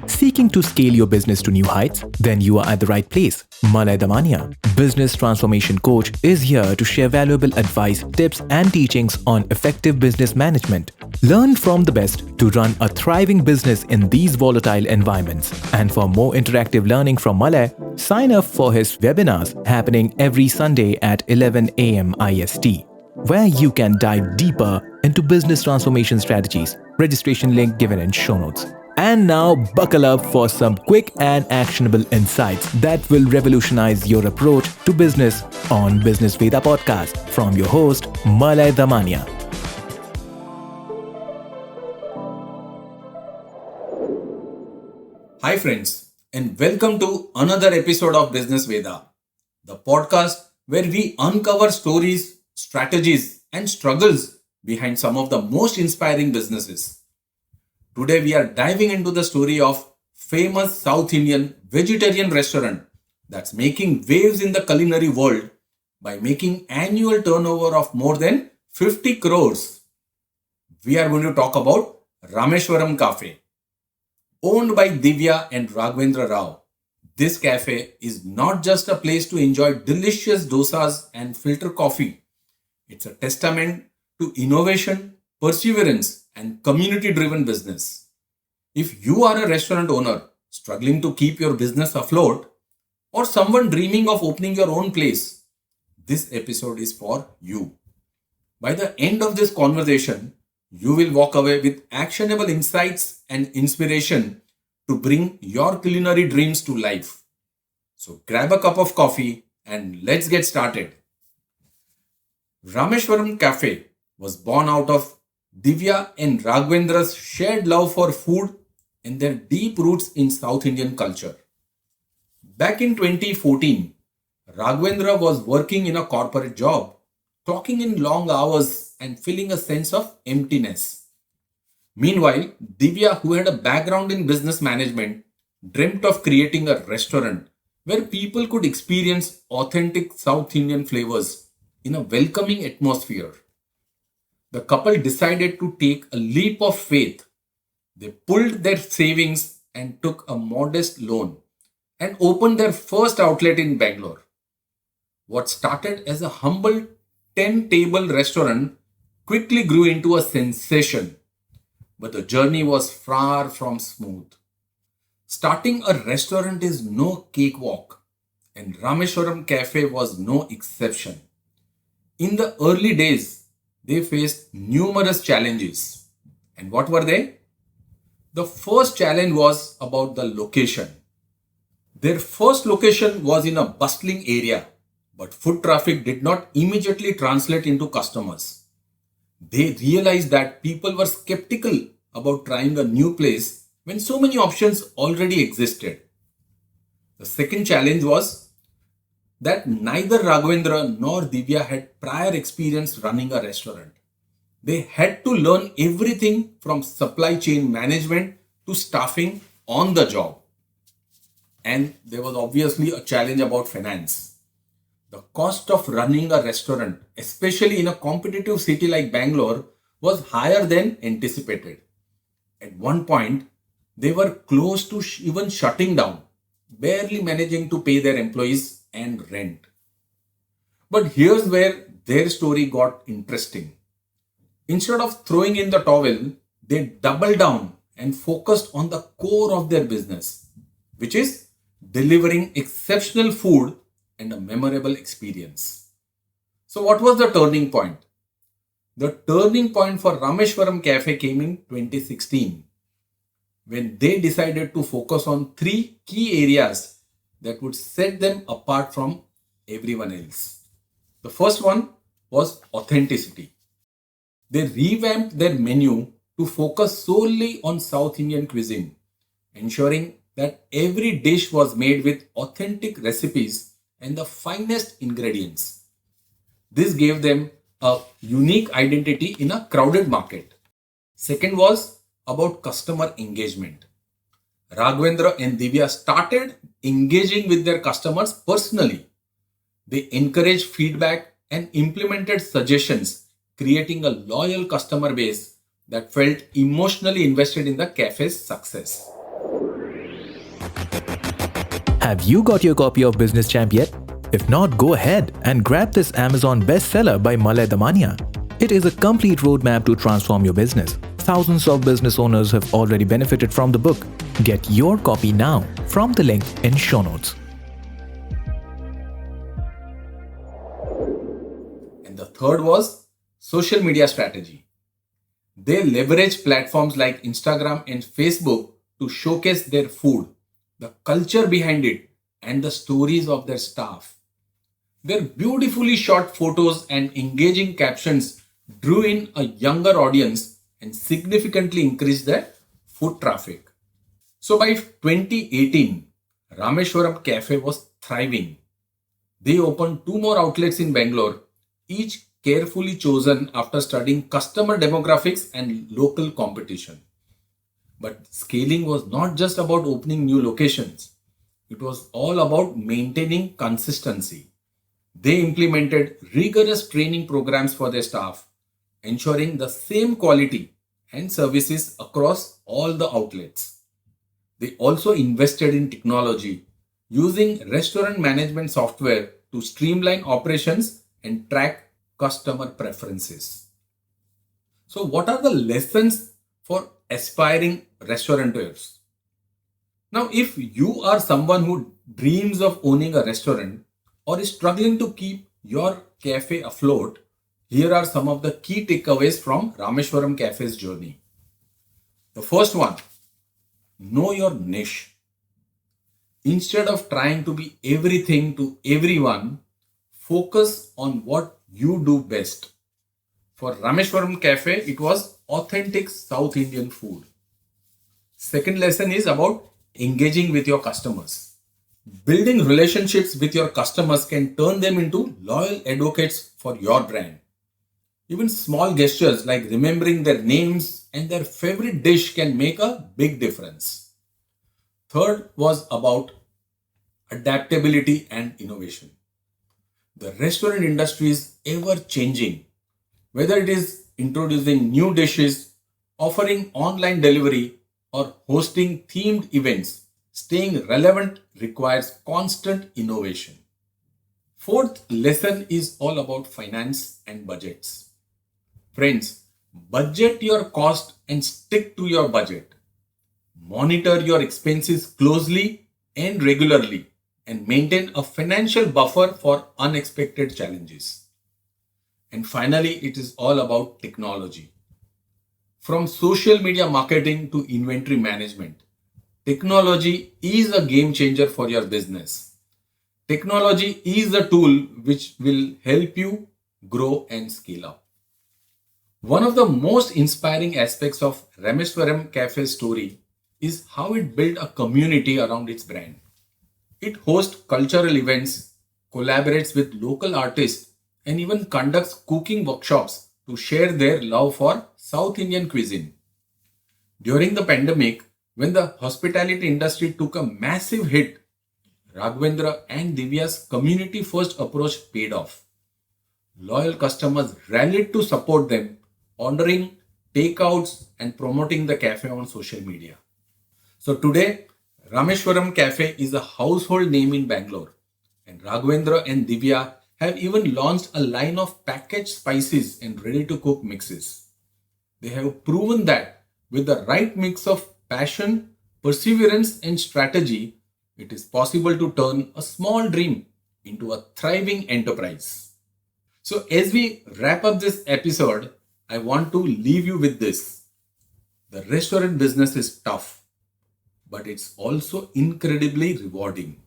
Seeking to scale your business to new heights? Then you are at the right place. Malay Damania, business transformation coach, is here to share valuable advice, tips, and teachings on effective business management. Learn from the best to run a thriving business in these volatile environments. And for more interactive learning from Malay, sign up for his webinars happening every Sunday at 11 a.m. IST, where you can dive deeper into business transformation strategies. Registration link given in show notes. And now buckle up for some quick and actionable insights that will revolutionize your approach to business on Business Veda podcast from your host Malay Damania. Hi friends, and welcome to another episode of Business Veda, the podcast where we uncover stories, strategies, and struggles behind some of the most inspiring businesses. Today we are diving into the story of famous South Indian vegetarian restaurant that's making waves in the culinary world by making annual turnover of more than 50 crores. We are going to talk about Rameshwaram Cafe. Owned by Divya and Raghavendra Rao, this cafe is not just a place to enjoy delicious dosas and filter coffee. It's a testament to innovation, perseverance, and community-driven business. If you are a restaurant owner struggling to keep your business afloat, or someone dreaming of opening your own place, this episode is for you. By the end of this conversation, you will walk away with actionable insights and inspiration to bring your culinary dreams to life. So grab a cup of coffee and let's get started. Rameshwaram Cafe was born out of Divya and Raghavendra's shared love for food and their deep roots in South Indian culture. Back in 2014, Raghavendra was working in a corporate job, clocking in long hours and feeling a sense of emptiness. Meanwhile, Divya, who had a background in business management, dreamt of creating a restaurant where people could experience authentic South Indian flavors in a welcoming atmosphere. The couple decided to take a leap of faith. They pulled their savings and took a modest loan and opened their first outlet in Bangalore. What started as a humble 10-table restaurant quickly grew into a sensation. But the journey was far from smooth. Starting a restaurant is no cakewalk, and Rameshwaram Cafe was no exception. In the early days, they faced numerous challenges. And what were they? The first challenge was about the location. Their first location was in a bustling area, but foot traffic did not immediately translate into customers. They realized that people were skeptical about trying a new place when so many options already existed. The second challenge was that neither Raghavendra nor Divya had prior experience running a restaurant. They had to learn everything from supply chain management to staffing on the job. And there was obviously a challenge about finance. The cost of running a restaurant, especially in a competitive city like Bangalore, was higher than anticipated. At one point, they were close to even shutting down, barely managing to pay their employees and rent. But here's where their story got interesting. Instead of throwing in the towel, they doubled down and focused on the core of their business, which is delivering exceptional food and a memorable experience. So what was the turning point? The turning point for Rameshwaram Cafe came in 2016, when they decided to focus on three key areas that would set them apart from everyone else. The first one was authenticity. They revamped their menu to focus solely on South Indian cuisine, ensuring that every dish was made with authentic recipes and the finest ingredients. This gave them a unique identity in a crowded market. Second was about customer engagement. Raghavendra and Divya started engaging with their customers personally. They encouraged feedback and implemented suggestions, creating a loyal customer base that felt emotionally invested in the cafe's success. Have you got your copy of Business Champ yet? If not, go ahead and grab this Amazon bestseller by Malay Damania. It is a complete roadmap to transform your business. Thousands of business owners have already benefited from the book. Get your copy now from the link in show notes. And the third was social media strategy. They leverage platforms like Instagram and Facebook to showcase their food, the culture behind it, and the stories of their staff. Their beautifully shot photos and engaging captions drew in a younger audience and significantly increased their foot traffic. So by 2018, Rameshwaram Cafe was thriving. They opened 2 more outlets in Bangalore, each carefully chosen after studying customer demographics and local competition. But scaling was not just about opening new locations. It was all about maintaining consistency. They implemented rigorous training programs for their staff, ensuring the same quality and services across all the outlets. They also invested in technology, using restaurant management software to streamline operations and track customer preferences. So, what are the lessons for aspiring restaurateurs? Now, if you are someone who dreams of owning a restaurant or is struggling to keep your cafe afloat, here are some of the key takeaways from Rameshwaram Cafe's journey. The first one, know your niche. Instead of trying to be everything to everyone, focus on what you do best. For Rameshwaram Cafe, it was authentic South Indian food. Second lesson is about engaging with your customers. Building relationships with your customers can turn them into loyal advocates for your brand. Even small gestures like remembering their names and their favorite dish can make a big difference. Third was about adaptability and innovation. The restaurant industry is ever changing. Whether it is introducing new dishes, offering online delivery, or hosting themed events, staying relevant requires constant innovation. Fourth lesson is all about finance and budgets. Friends, budget your cost and stick to your budget. Monitor your expenses closely and regularly and maintain a financial buffer for unexpected challenges. And finally, it is all about technology. From social media marketing to inventory management, technology is a game changer for your business. Technology is a tool which will help you grow and scale up. One of the most inspiring aspects of Rameshwaram Cafe's story is how it built a community around its brand. It hosts cultural events, collaborates with local artists, and even conducts cooking workshops to share their love for South Indian cuisine. During the pandemic, when the hospitality industry took a massive hit, Raghavendra and Divya's community first approach paid off. Loyal customers rallied to support them, ordering takeouts and promoting the cafe on social media. So today, Rameshwaram Cafe is a household name in Bangalore, and Raghavendra and Divya have even launched a line of packaged spices and ready-to-cook mixes. They have proven that with the right mix of passion, perseverance, and strategy, it is possible to turn a small dream into a thriving enterprise. So as we wrap up this episode, I want to leave you with this. The restaurant business is tough, but it's also incredibly rewarding.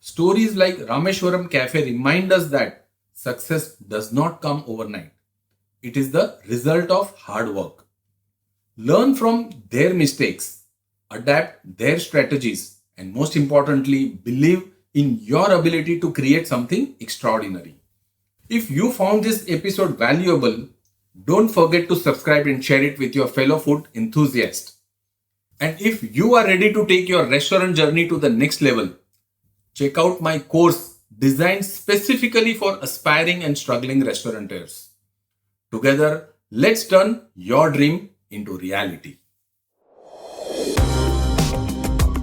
Stories like Rameshwaram Cafe remind us that success does not come overnight. It is the result of hard work. Learn from their mistakes, adapt their strategies, and most importantly, believe in your ability to create something extraordinary. If you found this episode valuable, don't forget to subscribe and share it with your fellow food enthusiasts. And if you are ready to take your restaurant journey to the next level, check out my course designed specifically for aspiring and struggling restaurateurs. Together, let's turn your dream into reality.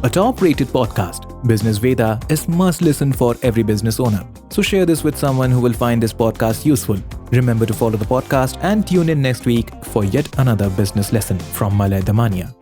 a top-rated podcast. Business Veda is must listen for every business owner. So share this with someone who will find this podcast useful. Remember to follow the podcast and tune in next week for yet another business lesson from Malay Damania.